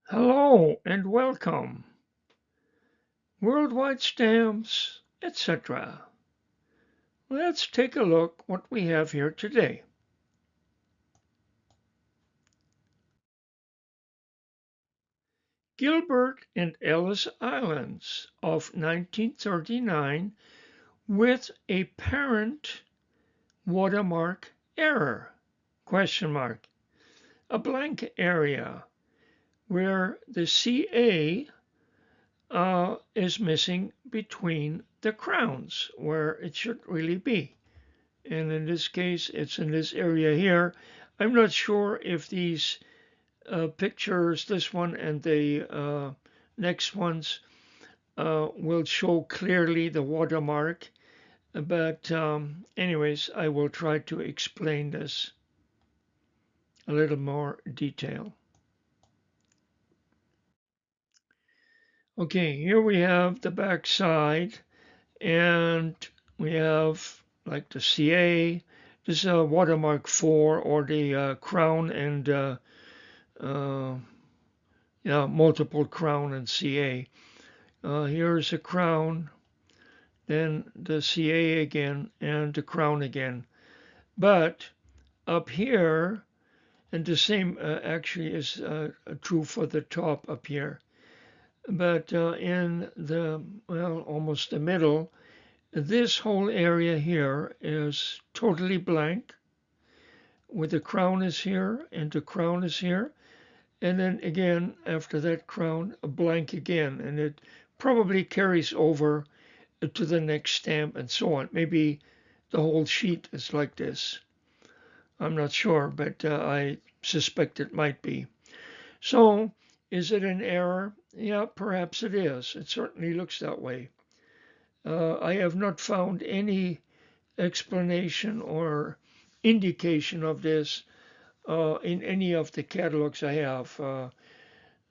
Hello and welcome. Worldwide stamps, etc. Let's take a look what we have here today. Gilbert and Ellis Islands of 1939 with a parent watermark error, question mark, a blank area where the CA is missing between the crowns where it should really be. And in this case, it's in this area here. I'm not sure if these pictures, this one and the next ones, will show clearly the watermark. But anyways, I will try to explain this a little more detail. Okay, here we have the back side, and we have like the CA. This is a watermark 4 or the crown and multiple crown and CA. Here's a crown, then the CA again, and the crown again. But up here, and the same actually is true for the top up here. But in the, almost the middle, this whole area here is totally blank, with the crown is here and the crown is here. And then again, after that crown, a blank again. And it probably carries over to the next stamp and so on. Maybe the whole sheet is like this. I'm not sure, but I suspect it might be. So is it an error? Yeah, perhaps it is. It certainly looks that way. I have not found any explanation or indication of this in any of the catalogs I have,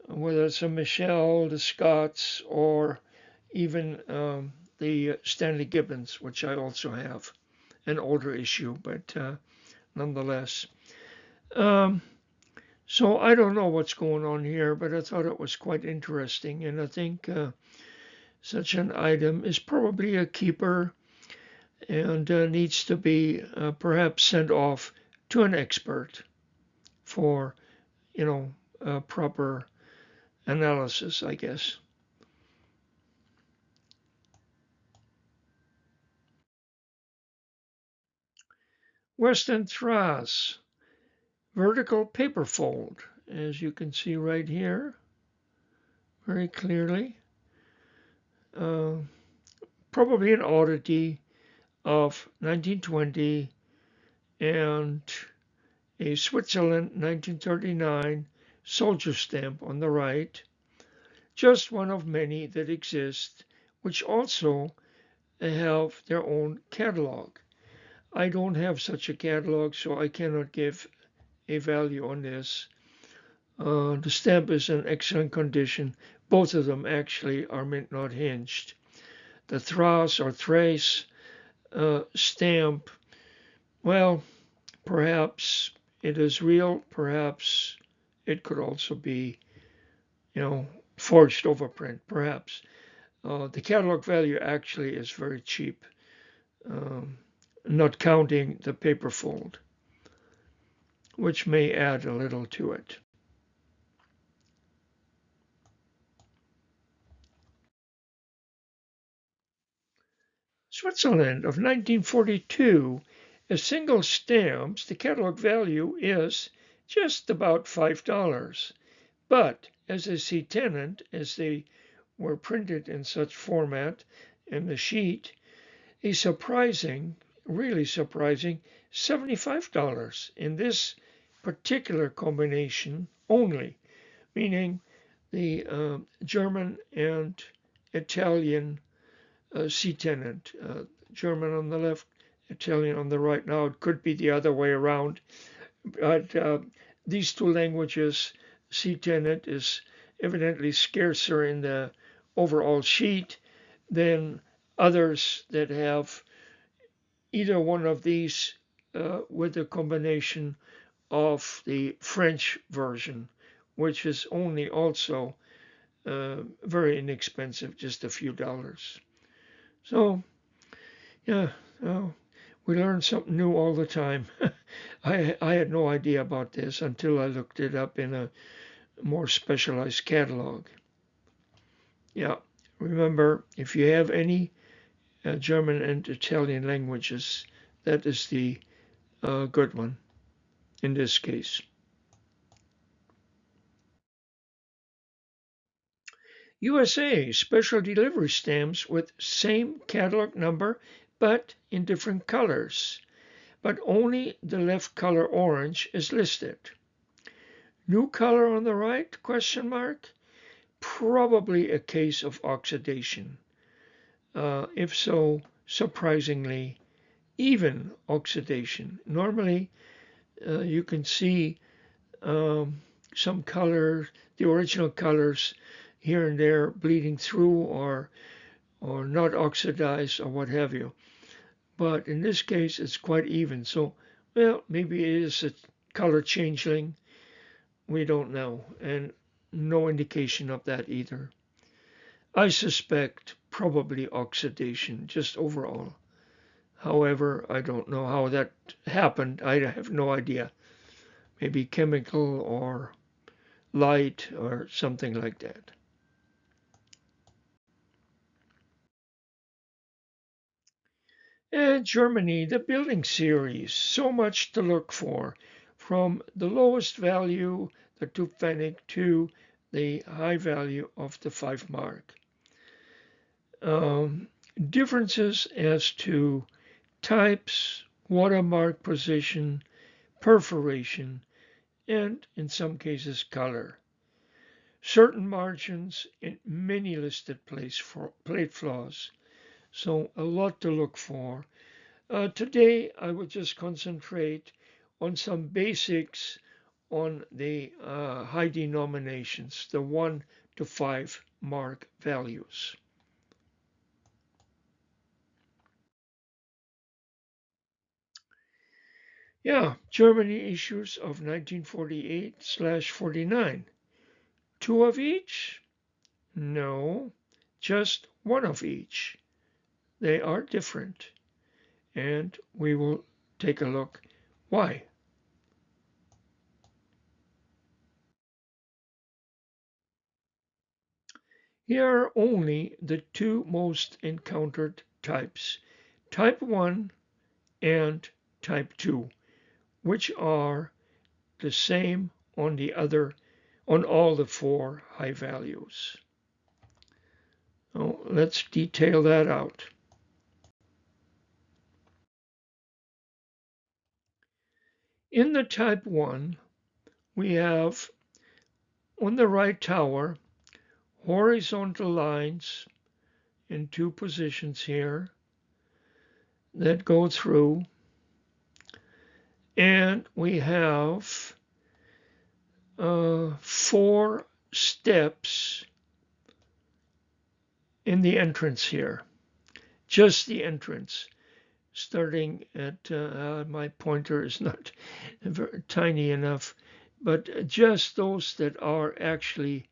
whether it's a Michelle, the Scotts, or even the Stanley Gibbons, which I also have, an older issue, but nonetheless. Um, so I don't know what's going on here, but I thought it was quite interesting, and I think such an item is probably a keeper and needs to be perhaps sent off to an expert for, proper analysis, I guess. Western Thras, vertical paper fold, as you can see right here, very clearly. Uh, Probably an oddity of 1920 and a Switzerland 1939 soldier stamp on the right, just one of many that exist, which also have their own catalog. I don't have such a catalog, so I cannot give a value on this. The stamp is in excellent condition. Both of them actually are mint not hinged. The Thras or Thrace stamp, well, perhaps it is real, perhaps it could also be, forged overprint, perhaps. The catalog value actually is very cheap, um, not counting the paper fold, which may add a little to it. Switzerland of 1942, a single stamps, the catalog value is just about $5. But as I see tenant, as they were printed in such format in the sheet, a surprising, really surprising $75 in this particular combination only, meaning the German and Italian sea tenant, German on the left, Italian on the right. Now it could be the other way around, but these two languages, sea tenant is evidently scarcer in the overall sheet than others that have either one of these with a combination of the French version, which is only also very inexpensive, just a few dollars. So, yeah, we learn something new all the time. I had no idea about this until I looked it up in a more specialized catalog. Yeah, remember, if you have any German and Italian languages, that is the good one in this case. USA special delivery stamps with same catalog number but in different colors, but only the left color orange is listed. New color on the right? Question mark. Probably a case of oxidation. If so, surprisingly, even oxidation. Normally, you can see some color, the original colors here and there bleeding through or not oxidized or what have you. But in this case, it's quite even. So, well, maybe it is a color changeling. We don't know, and no indication of that either. I suspect probably oxidation, just overall. However, I don't know how that happened. I have no idea. Maybe chemical or light or something like that. And Germany, the building series, so much to look for, from the lowest value, the 2 Pfennig, to the high value of the 5 Mark. Um, Differences as to types, watermark position, perforation, and in some cases color. Certain margins in many listed plate flaws. So a lot to look for. Today I will just concentrate on some basics on the high denominations, the 1 to 5 mark values. Yeah, Germany issues of 1948/49. 2 of each? No, just 1 of each. They are different, and we will take a look why. Here are only the 2 most encountered types, type 1 and type 2, which are the same on all the 4 high values. So let's detail that out. In the type 1, we have on the right tower horizontal lines in 2 positions here that go through, and we have 4 steps in the entrance here, just the entrance, starting at my pointer is not very tiny enough, but just those that are actually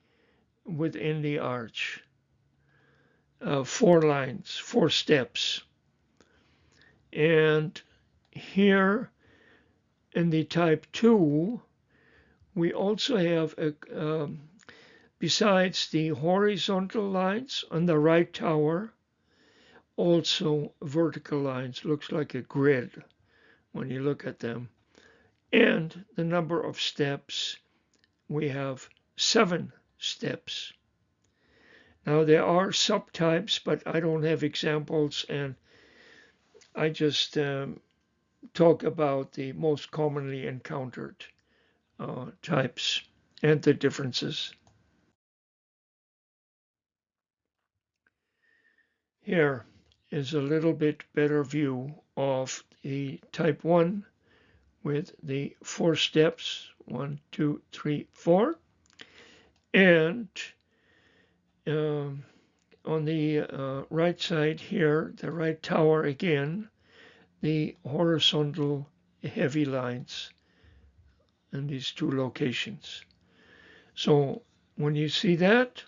within the arch. 4 lines, 4 steps. And here in the type 2, we also have, besides the horizontal lines on the right tower, also vertical lines. Looks like a grid when you look at them. And the number of steps, we have 7 steps. Now there are subtypes, but I don't have examples, and I just talk about the most commonly encountered types and the differences. Here is a little bit better view of the type 1 with the 4 steps, 1, 2, 3, 4. And on the right side here, the right tower again, the horizontal heavy lines in these 2 locations. So when you see that,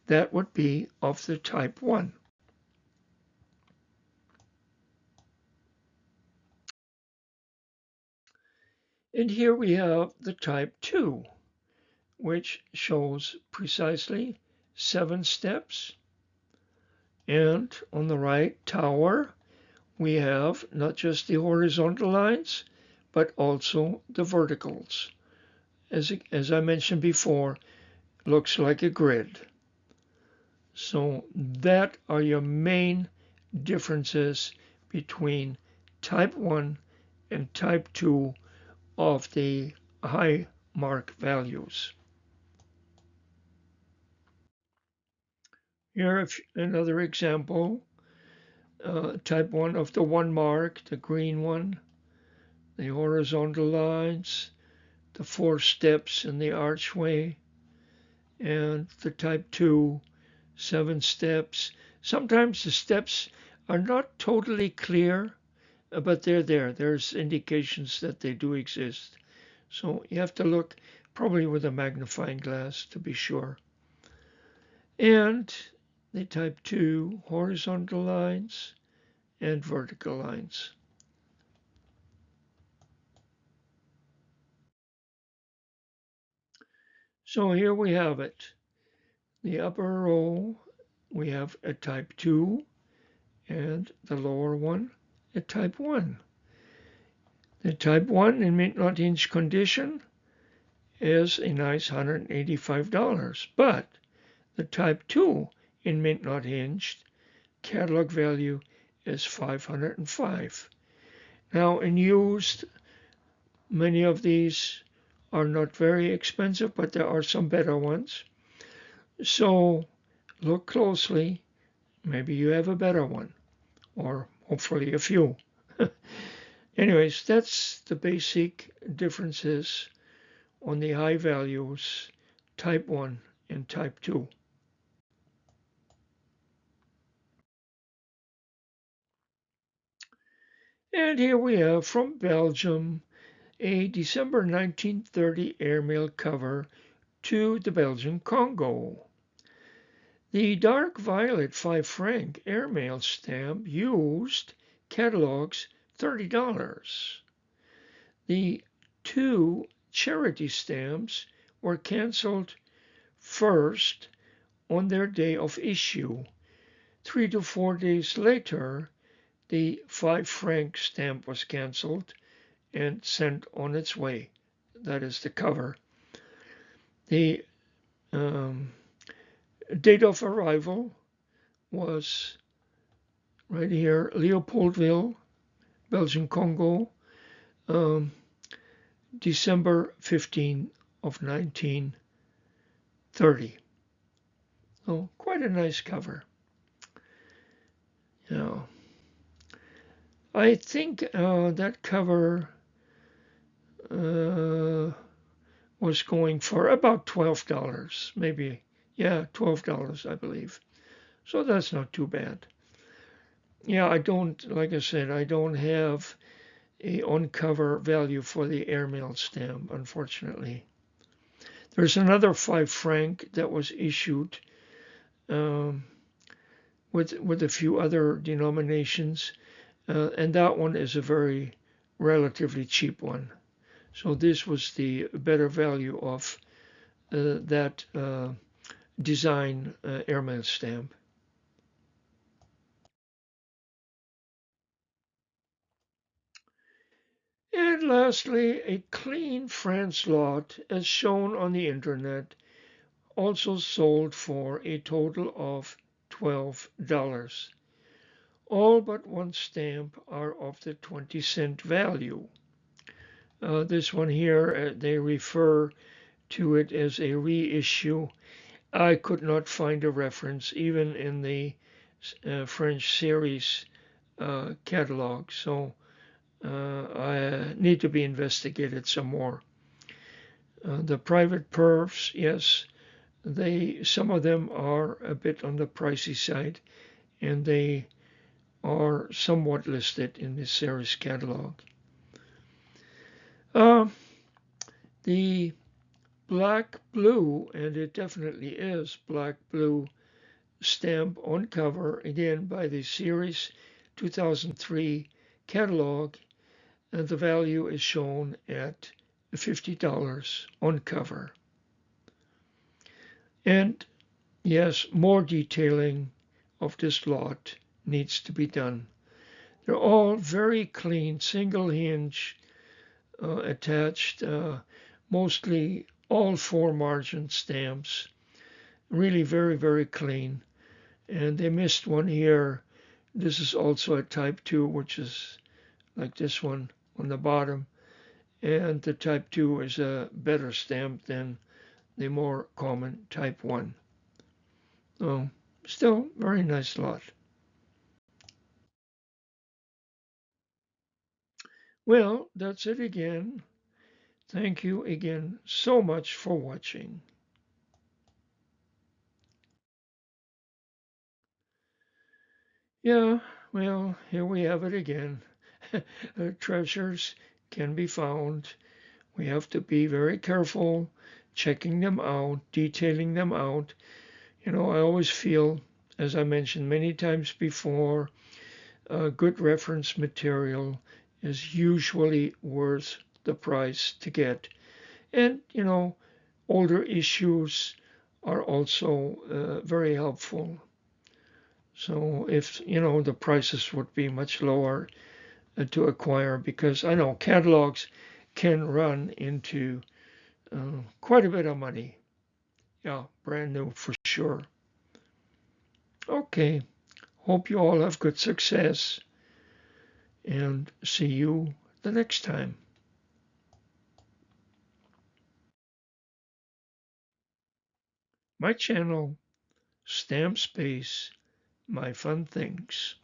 that would be of the type 1. And here we have the type 2, which shows precisely 7 steps. And on the right tower, we have not just the horizontal lines, but also the verticals. As I mentioned before, looks like a grid. So that are your main differences between type 1 and type 2 of the high mark values. Here another example, type 1 of the 1 mark, the green one, the horizontal lines, the 4 steps in the archway, and the type 2, 7 steps. Sometimes the steps are not totally clear, but they're there. There's indications that they do exist. So you have to look probably with a magnifying glass to be sure. And the type 2 horizontal lines and vertical lines. So here we have it. The upper row, we have a type 2, and the lower one, a type 1. The type 1 in mint not hinge condition is a nice $185, but the type 2 in mint not hinged catalog value is $505. Now in used, many of these are not very expensive, but there are some better ones. So look closely. Maybe you have a better one, or hopefully a few. Anyways, that's the basic differences on the high values, type 1 and type 2. And here we have from Belgium a December 1930 airmail cover to the Belgian Congo. The dark violet 5 franc airmail stamp used catalogs $30. The 2 charity stamps were canceled first on their day of issue. 3 to 4 days later, the 5 franc stamp was canceled and sent on its way. That is the cover. The date of arrival was right here, Leopoldville, Belgian Congo, December 15 of 1930. Oh, quite a nice cover. Yeah. I think that cover was going for about $12, maybe. Yeah, $12, I believe. So that's not too bad. Yeah, like I said, I don't have a on-cover value for the airmail stamp, unfortunately. There's another 5 franc that was issued with a few other denominations, and that one is a very relatively cheap one. So this was the better value of that design airmail stamp. And lastly, a clean France lot as shown on the internet, also sold for a total of $12. All but one stamp are of the 20-cent value. This one here, they refer to it as a reissue. I could not find a reference even in the French series catalog, so I need to be investigated some more. The private perfs, yes, some of them are a bit on the pricey side, and they are somewhat listed in the series catalog. The black blue, and it definitely is black blue stamp on cover, again by the Series 2003 catalog, and the value is shown at $50 on cover. And yes, more detailing of this lot needs to be done. They're all very clean, single hinge attached, mostly all 4 margin stamps. Really very, very clean. And they missed one here. This is also a type 2, which is like this one on the bottom. And the type 2 is a better stamp than the more common type 1. So still very nice lot. Well, that's it again. Thank you again so much for watching. Yeah, well, here we have it again. Treasures can be found. We have to be very careful checking them out, detailing them out. I always feel, as I mentioned many times before, good reference material is usually worth the price to get. And, older issues are also very helpful. So if, the prices would be much lower to acquire, because I know catalogs can run into quite a bit of money. Yeah, brand new for sure. Okay, hope you all have good success and see you the next time. My channel, Stamp Space, My Fun Things.